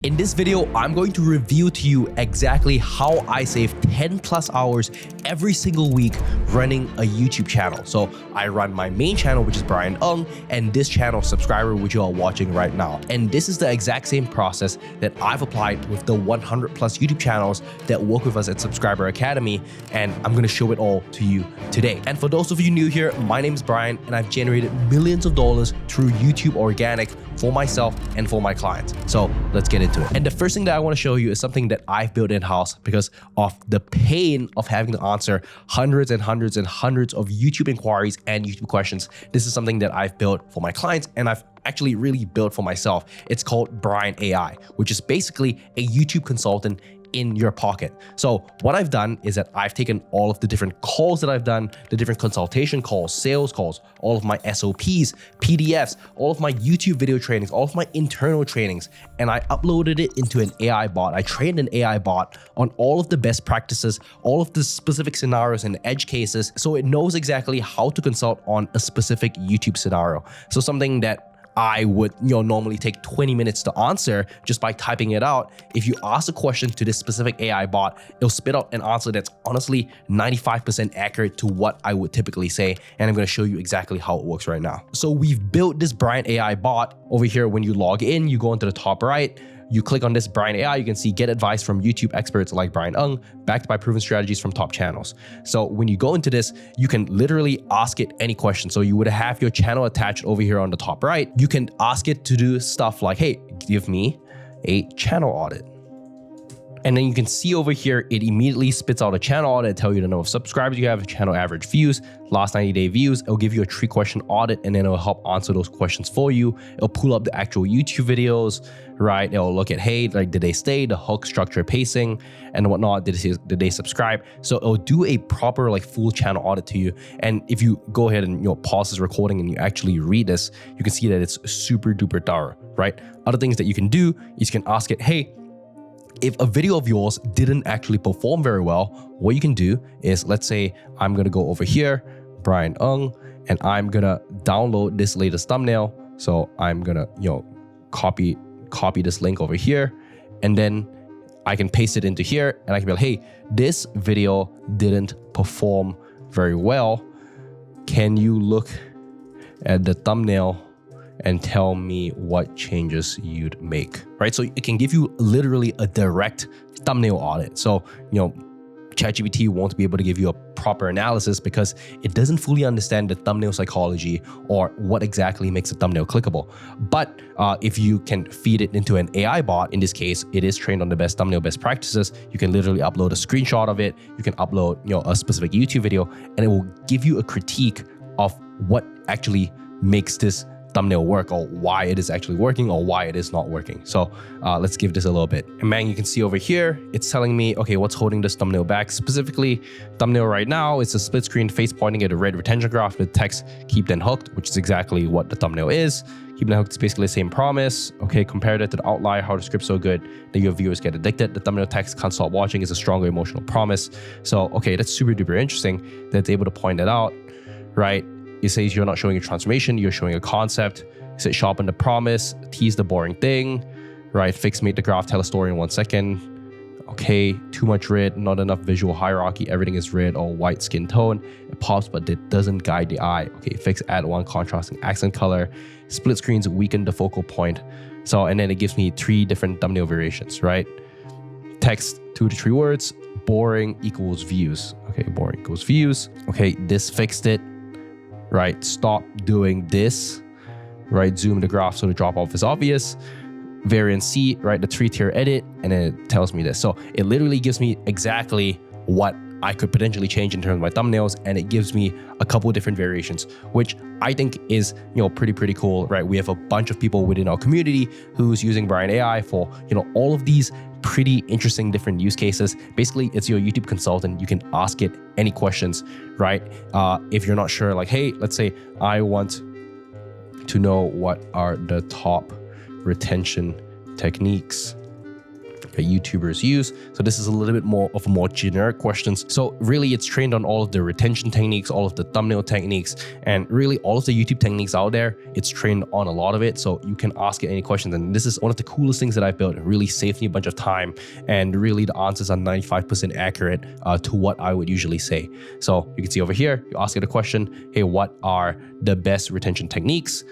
In this video, I'm going to reveal to you exactly how I save 10 plus hours every single week running a YouTube channel. So I run my main channel, which is Brian Ng, and this channel subscriber, which you are watching right now. And this is the exact same process that I've applied with the 100 plus YouTube channels that work with us at Subscriber Academy. And I'm going to show it all to you today. And for those of you new here, my name is Brian, and I've generated millions of dollars through YouTube organic for myself and for my clients. So let's get into it. And the first thing that I want to show you is something that I've built in-house because of the pain of having to answer hundreds and hundreds and hundreds of YouTube inquiries and YouTube questions. This is something that I've built for my clients and I've actually really built for myself. It's called Brian AI, which is basically a YouTube consultant in your pocket. So what I've done is that I've taken all of the different calls that I've done, the different consultation calls, sales calls, all of my SOPs, PDFs, all of my YouTube video trainings, all of my internal trainings, and I uploaded it into an AI bot. I trained an AI bot on all of the best practices, all of the specific scenarios and edge cases, so it knows exactly how to consult on a specific YouTube scenario. So something that I would normally take 20 minutes to answer just by typing it out. If you ask a question to this specific AI bot, it'll spit out an answer that's honestly 95% accurate to what I would typically say. And I'm going to show you exactly how it works right now. So we've built this Brian AI bot over here. When you log in, you go into the top right, you click on this Brian AI, you can see get advice from YouTube experts like Brian Ng, backed by proven strategies from top channels. So when you go into this, you can literally ask it any question. So you would have your channel attached over here on the top right. You can ask it to do stuff like, hey, give me a channel audit. And then you can see over here, it immediately spits out a channel audit, tell you the number of subscribers you have, channel average views, last 90-day views. It'll give you a 3-question audit, and then it'll help answer those questions for you. It'll pull up the actual YouTube videos, right? It'll look at, hey, like, did they stay, the hook, structure, pacing, and whatnot. Did they subscribe? So it'll do a proper, like, full channel audit to you. And if you go ahead and pause this recording and you actually read this, you can see that it's super duper thorough, right? Other things that you can do is you can ask it, hey, if a video of yours didn't actually perform very well, what you can do is, let's say I'm gonna go over here, Brian Ng, and I'm gonna download this latest thumbnail. So I'm gonna, copy this link over here, and then I can paste it into here, and I can be like, hey, this video didn't perform very well. Can you look at the thumbnail and tell me what changes you'd make, right? So it can give you literally a direct thumbnail audit. So, ChatGPT won't be able to give you a proper analysis because it doesn't fully understand the thumbnail psychology or what exactly makes a thumbnail clickable. But if you can feed it into an AI bot, in this case, it is trained on the best thumbnail best practices. You can literally upload a screenshot of it. You can upload, a specific YouTube video, and it will give you a critique of what actually makes this thumbnail work, or why it is actually working, or why it is not working. So let's give this a little bit. And man, you can see over here, it's telling me, okay, what's holding this thumbnail back? Specifically, thumbnail right now, it's a split screen face pointing at a red retention graph with text, keep then hooked, which is exactly what the thumbnail is. Keep then hooked is basically the same promise. Okay, compare that to the outlier, how the script's so good that your viewers get addicted. The thumbnail text can't stop watching is a stronger emotional promise. So, okay, that's super duper interesting that it's able to point that out, right? It says you're not showing a transformation, you're showing a concept. It says sharpen the promise, tease the boring thing, right? Fix, make the graph tell a story in 1 second. Okay, too much red, not enough visual hierarchy, everything is red or white skin tone. It pops, but it doesn't guide the eye. Okay, fix, add one contrasting accent color. Split screens weaken the focal point. So, and then it gives me 3 different thumbnail variations, right? Text, 2 to 3 words, boring equals views. Okay, boring equals views. Okay, this fixed it. Right, stop doing this, right, zoom the graph so the drop off is obvious. Variant C, right, the 3-tier edit, and then it tells me this. So it literally gives me exactly what I could potentially change in terms of my thumbnails, and it gives me a couple of different variations, which I think is, pretty cool, right? We have a bunch of people within our community who's using Brian AI for, all of these pretty interesting different use cases. Basically, it's your YouTube consultant. You can ask it any questions, right? If you're not sure, like, hey, let's say I want to know what are the top retention techniques okay, YouTubers use. So this is a little bit more of a more generic questions. So really it's trained on all of the retention techniques, all of the thumbnail techniques, and really all of the YouTube techniques out there. It's trained on a lot of it. So you can ask it any questions. And this is one of the coolest things that I've built. It really saved me a bunch of time. And really the answers are 95% accurate to what I would usually say. So you can see over here, you ask it a question. Hey, what are the best retention techniques?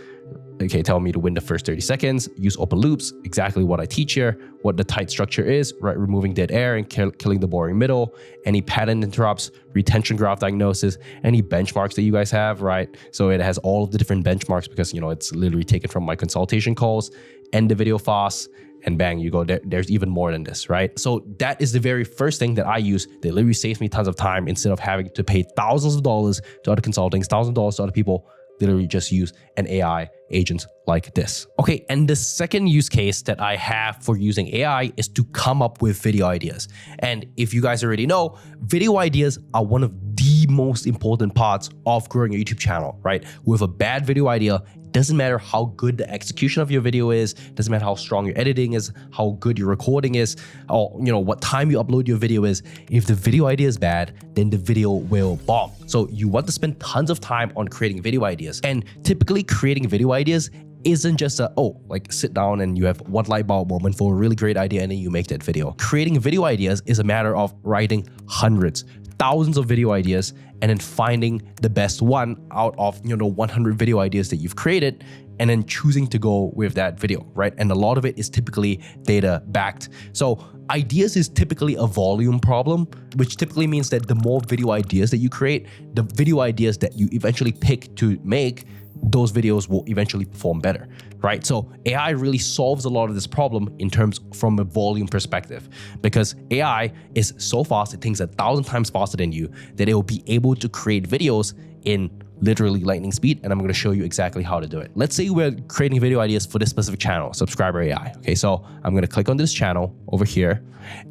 Okay, tell me to win the first 30 seconds, use open loops, exactly what I teach here, what the tight structure is, right? Removing dead air and killing the boring middle, any pattern interrupts, retention graph diagnosis, any benchmarks that you guys have, right? So it has all of the different benchmarks because, you know, it's literally taken from my consultation calls, end the video fast, and bang, you go, there's even more than this, right? So that is the very first thing that I use that literally saves me tons of time instead of having to pay thousands of dollars to other consultings, thousands of dollars to other people. Literally just use an AI agent like this. Okay, and the second use case that I have for using AI is to come up with video ideas. And if you guys already know, video ideas are one of the most important parts of growing a YouTube channel, right? With a bad video idea, it doesn't matter how good the execution of your video is, doesn't matter how strong your editing is, how good your recording is, or you know what time you upload your video is. If the video idea is bad, then the video will bomb. So you want to spend tons of time on creating video ideas. And typically creating video ideas isn't just like sit down and you have one light bulb moment for a really great idea and then you make that video. Creating video ideas is a matter of writing hundreds, thousands of video ideas and then finding the best one out of 100 video ideas that you've created and then choosing to go with that video, right? And a lot of it is typically data backed. So ideas is typically a volume problem, which typically means that the more video ideas that you create, the video ideas that you eventually pick to make, those videos will eventually perform better, right? So AI really solves a lot of this problem in terms from a volume perspective, because AI is so fast, it thinks 1,000 times faster than you, that it will be able to create videos in literally lightning speed, and I'm going to show you exactly how to do it. Let's say we're creating video ideas for this specific channel, Subscriber AI. Okay, so I'm going to click on this channel over here,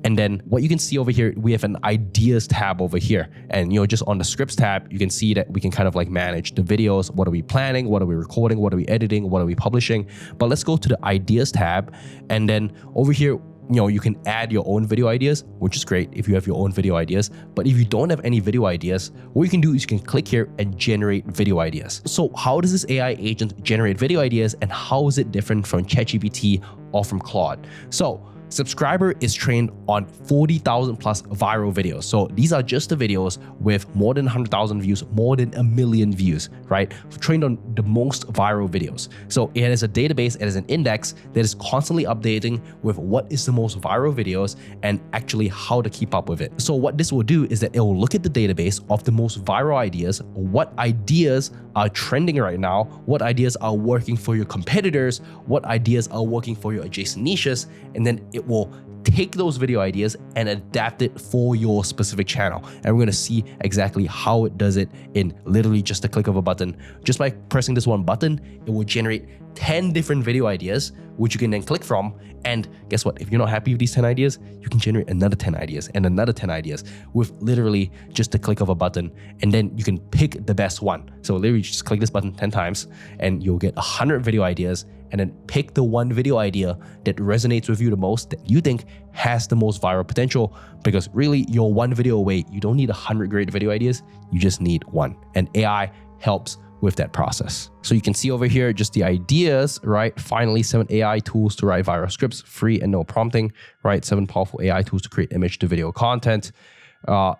and then what you can see over here, we have an ideas tab over here, and just on the scripts tab, you can see that we can kind of like manage the videos. What are we planning? What are we recording? What are we editing? What are we publishing? But let's go to the ideas tab, and then over here, you can add your own video ideas, which is great if you have your own video ideas. But if you don't have any video ideas, what you can do is you can click here and generate video ideas. So how does this AI agent generate video ideas, and how is it different from ChatGPT or from Claude? So Subscriber is trained on 40,000 plus viral videos. So these are just the videos with more than 100,000 views, more than 1 million views, right? Trained on the most viral videos. So it is a database, it is an index that is constantly updating with what is the most viral videos and actually how to keep up with it. So what this will do is that it will look at the database of the most viral ideas, what ideas are trending right now, what ideas are working for your competitors, what ideas are working for your adjacent niches, and then it will take those video ideas and adapt it for your specific channel. And we're going to see exactly how it does it in literally just a click of a button. Just by pressing this one button, it will generate 10 different video ideas, which you can then click from. And guess what? If you're not happy with these 10 ideas, you can generate another 10 ideas and another 10 ideas with literally just a click of a button. And then you can pick the best one. So literally just click this button 10 times and you'll get 100 video ideas, and then pick the one video idea that resonates with you the most, that you think has the most viral potential. Because really, you're one video away. You don't need 100 great video ideas. You just need one. And AI helps with that process. So you can see over here just the ideas, right? Finally, 7 AI tools to write viral scripts, free and no prompting, right? 7 powerful AI tools to create image to video content.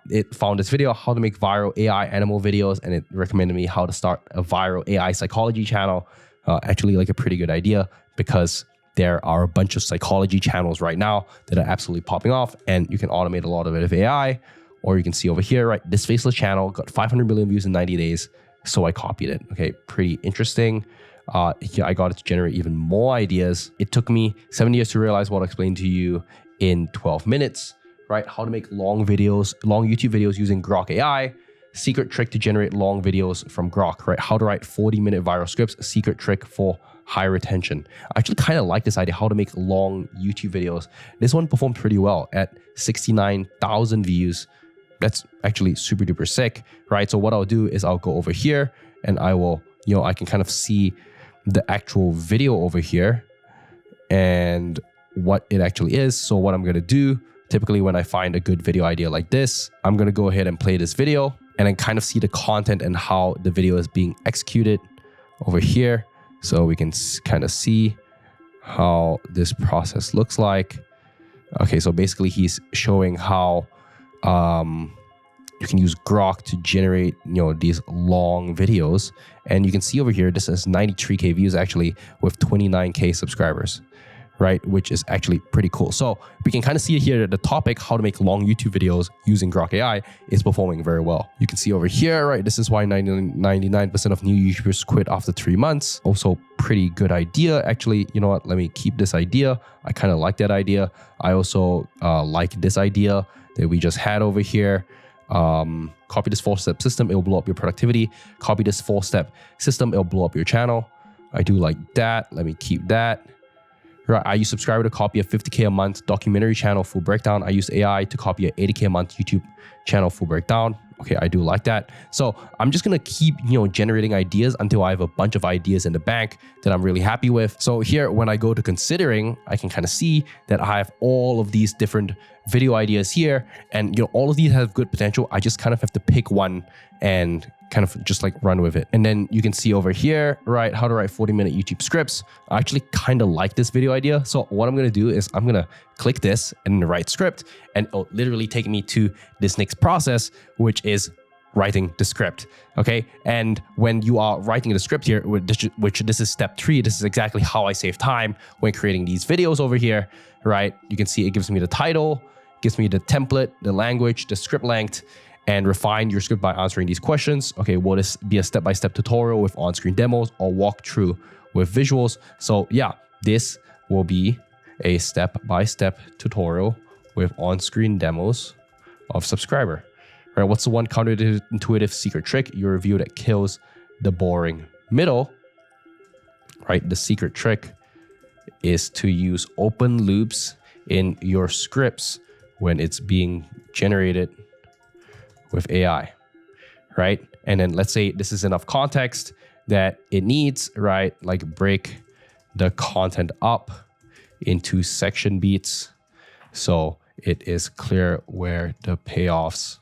It found this video, how to make viral AI animal videos, and it recommended me how to start a viral AI psychology channel. Actually like a pretty good idea, because there are a bunch of psychology channels right now that are absolutely popping off, and you can automate a lot of it with AI. Or you can see over here, right? This faceless channel got 500 million views in 90 days. So I copied it. Okay, pretty interesting. Here I got it to generate even more ideas. It took me 7 years to realize what I explained to you in 12 minutes, right? How to make long videos, long YouTube videos using Grok AI. Secret trick to generate long videos from Grok, right? How to write 40-minute viral scripts, a secret trick for high retention. I actually kind of like this idea, how to make long YouTube videos. This one performed pretty well at 69,000 views. That's actually super duper sick, right? So what I'll do is I'll go over here and I will, I can kind of see the actual video over here. And what it actually is. So what I'm going to do, typically when I find a good video idea like this, I'm going to go ahead and play this video and then kind of see the content and how the video is being executed over here. So we can kind of see how this process looks like. Okay, so basically he's showing how you can use Grok to generate, these long videos. And you can see over here, this has 93K views actually with 29K subscribers, right? Which is actually pretty cool. So we can kind of see here that the topic, how to make long YouTube videos using Grok AI, is performing very well. You can see over here, right? This is why 99% of new YouTubers quit after 3 months. Also pretty good idea. Actually, you know what? Let me keep this idea. I kind of like that idea. I also like this idea that we just had over here. Copy this 4-step system, it will blow up your productivity. Copy this 4-step system, it'll blow up your channel. I do like that. Let me keep that. Right, I use subscriber to copy a 50K a month documentary channel full breakdown. I use AI to copy a 80K a month YouTube channel full breakdown. Okay, I do like that. So I'm just gonna keep, generating ideas until I have a bunch of ideas in the bank that I'm really happy with. So here, when I go to considering, I can kind of see that I have all of these different video ideas here, and all of these have good potential. I just kind of have to pick one and kind of just like run with it. And then you can see over here, right, how to write 40-minute YouTube scripts. I actually kind of like this video idea. So what I'm going to do is I'm going to click this and write script, and it'll literally take me to this next process, which is writing the script. Okay. And when you are writing the script here, which this is step 3, this is exactly how I save time when creating these videos over here, right? You can see it gives me the title, gives me the template, the language, the script length, and refine your script by answering these questions. Okay, will this be a step-by-step tutorial with on-screen demos or walkthrough with visuals? So yeah, this will be a step-by-step tutorial with on-screen demos of subscriber. Right, what's the one counterintuitive secret trick you review that kills the boring middle? Right, the secret trick is to use open loops in your scripts when it's being generated with AI, right? And then let's say this is enough context that it needs, right? Like break the content up into section beats so it is clear where the payoffs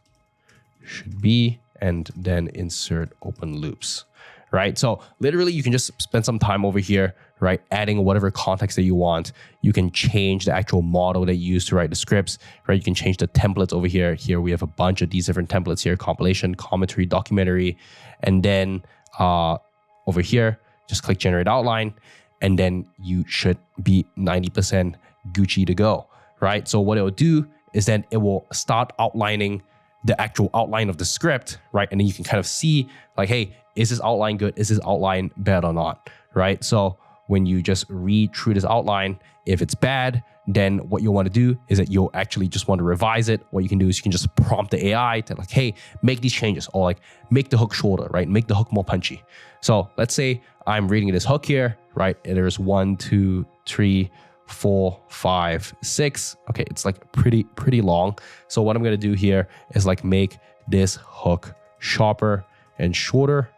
should be, and then insert open loops, right? So literally you can just spend some time over here, right? Adding whatever context that you want. You can change the actual model that you use to write the scripts, right? You can change the templates over here. Here we have a bunch of these different templates here: compilation, commentary, documentary. And then over here, just click generate outline, and then you should be 90% Gucci to go, right? So what it will do is then it will start outlining the actual outline of the script, right? And then you can kind of see like, hey, is this outline good? Is this outline bad or not, right? So when you just read through this outline, if it's bad, then what you'll want to do is that you'll actually just want to revise it. What you can do is you can just prompt the AI to like, hey, make these changes, or like make the hook shorter, right? Make the hook more punchy. So let's say I'm reading this hook here, right? And there's 1, 2, 3, 4, 5, 6. Okay, it's like pretty long. So what I'm going to do here is like make this hook sharper and shorter,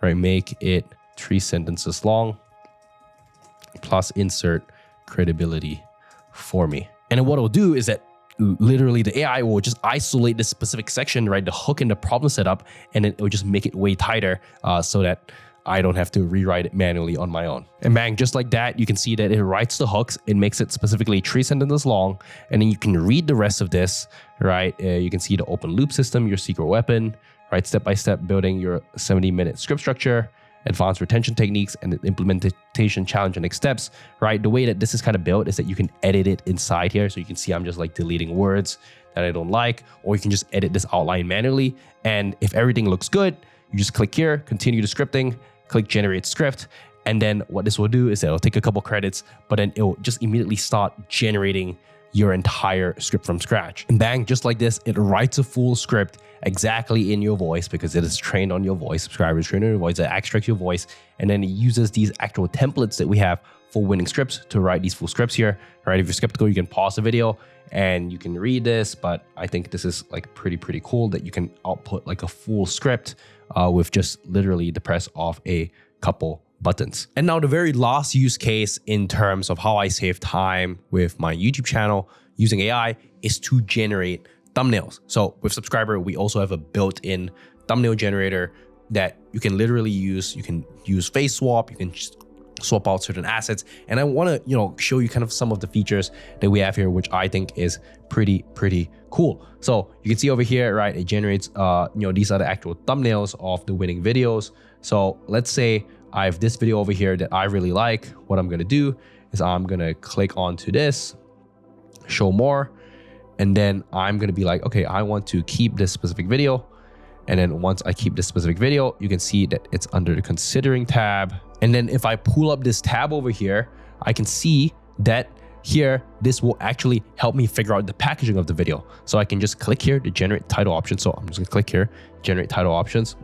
right? Make it 3 sentences long, plus insert credibility for me. And then what it'll do is that literally the AI will just isolate this specific section, right? The hook and the problem setup, and then it will just make it way tighter so that I don't have to rewrite it manually on my own. And bang, just like that, you can see that it writes the hooks. It makes it specifically 3 sentences long. And then you can read the rest of this, right? You can see the open loop system, your secret weapon, right? Step-by-step building your 70-minute script structure, advanced retention techniques, and the implementation challenge and next steps, right? The way that this is kind of built is that you can edit it inside here. So you can see I'm just like deleting words that I don't like, or you can just edit this outline manually. And if everything looks good, you just click here, continue the scripting, click generate script. And then what this will do is that it'll take a couple credits, but then it will just immediately start generating your entire script from scratch. And bang, just like this, it writes a full script exactly in your voice because it is trained on your voice. Subscribers trained on your voice, it extracts your voice, and then it uses these actual templates that we have for winning scripts to write these full scripts here, right? If you're skeptical, you can pause the video and you can read this, but I think this is like pretty cool that you can output like a full script with just literally the press of a couple buttons. And now the very last use case in terms of how I save time with my YouTube channel using AI is to generate thumbnails. So with Subscriber, we also have a built-in thumbnail generator that you can literally use. You can use face swap, you can swap out certain assets. And I want to, show you kind of some of the features that we have here, which I think is pretty cool. So you can see over here, right, it generates, these are the actual thumbnails of the winning videos. So let's say I have this video over here that I really like. What I'm going to do is I'm going to click onto this, show more, and then I'm going to be like, okay, I want to keep this specific video. And then once I keep this specific video, you can see that it's under the considering tab. And then if I pull up this tab over here, I can see that here, this will actually help me figure out the packaging of the video. So I can just click here to generate title options. So I'm just gonna click here, generate title options.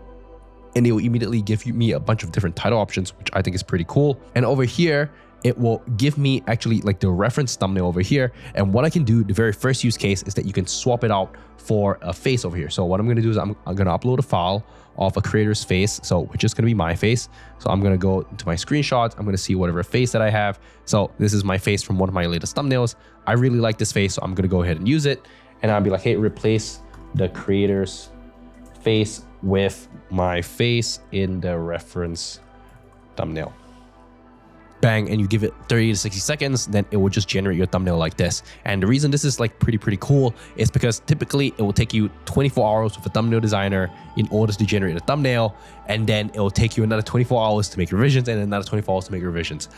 And it will immediately give me a bunch of different title options, which I think is pretty cool. And over here, it will give me actually like the reference thumbnail over here. And what I can do, the very first use case is that you can swap it out for a face over here. So what I'm going to do is I'm going to upload a file of a creator's face. So which is going to be my face. So I'm going to go into my screenshots. I'm going to see whatever face that I have. So this is my face from one of my latest thumbnails. I really like this face, so I'm going to go ahead and use it. And I'll be like, hey, replace the creator's face with my face in the reference thumbnail. Bang, and you give it 30 to 60 seconds, then it will just generate your thumbnail like this. And the reason this is like pretty cool is because typically it will take you 24 hours with a thumbnail designer in order to generate a thumbnail, and then it will take you another 24 hours to make revisions and another 24 hours to make revisions.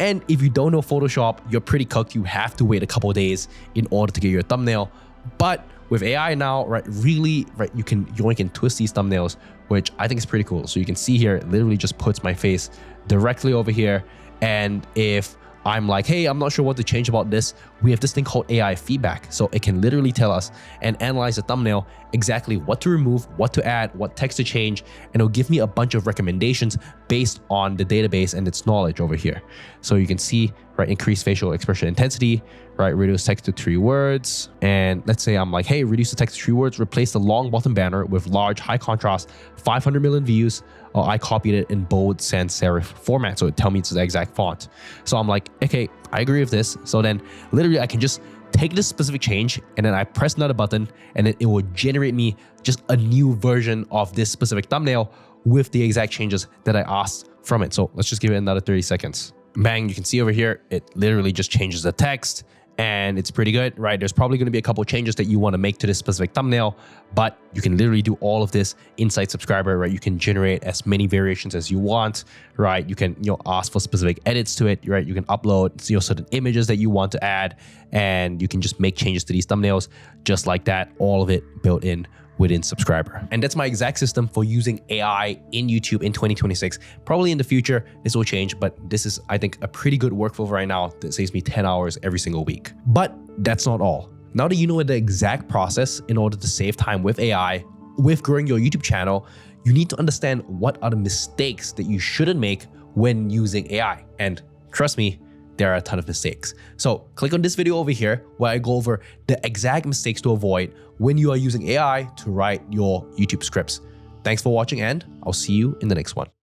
And if you don't know Photoshop, you're pretty cooked. You have to wait a couple of days in order to get your thumbnail. But with AI now, right, really, right, you can twist these thumbnails, which I think is pretty cool. So you can see here, it literally just puts my face directly over here. And if I'm like, hey, I'm not sure what to change about this, we have this thing called AI feedback. So it can literally tell us and analyze the thumbnail exactly what to remove, what to add, what text to change, and it'll give me a bunch of recommendations based on the database and its knowledge over here. So you can see, right, increase facial expression intensity, right, reduce text to 3 words. And let's say I'm like, hey, reduce the text to 3 words, replace the long bottom banner with large, high contrast, 500 million views. I copied it in bold sans serif format, so it tells me it's the exact font. So I'm like, okay, I agree with this. So then literally I can just take this specific change and then I press another button and then it will generate me just a new version of this specific thumbnail with the exact changes that I asked from it. So let's just give it another 30 seconds. Bang, you can see over here, it literally just changes the text. And it's pretty good, right? There's probably going to be a couple of changes that you want to make to this specific thumbnail, but you can literally do all of this inside Subscriber, right? You can generate as many variations as you want, right? You can, ask for specific edits to it, right? You can upload, certain images that you want to add, and you can just make changes to these thumbnails just like that. All of it built in within Subscriber. And that's my exact system for using AI in YouTube in 2026. Probably in the future, this will change, but this is, I think, a pretty good workflow right now that saves me 10 hours every single week. But that's not all. Now that you know the exact process in order to save time with AI, with growing your YouTube channel, you need to understand what are the mistakes that you shouldn't make when using AI. And trust me, there are a ton of mistakes. So click on this video over here where I go over the exact mistakes to avoid when you are using AI to write your YouTube scripts. Thanks for watching, and I'll see you in the next one.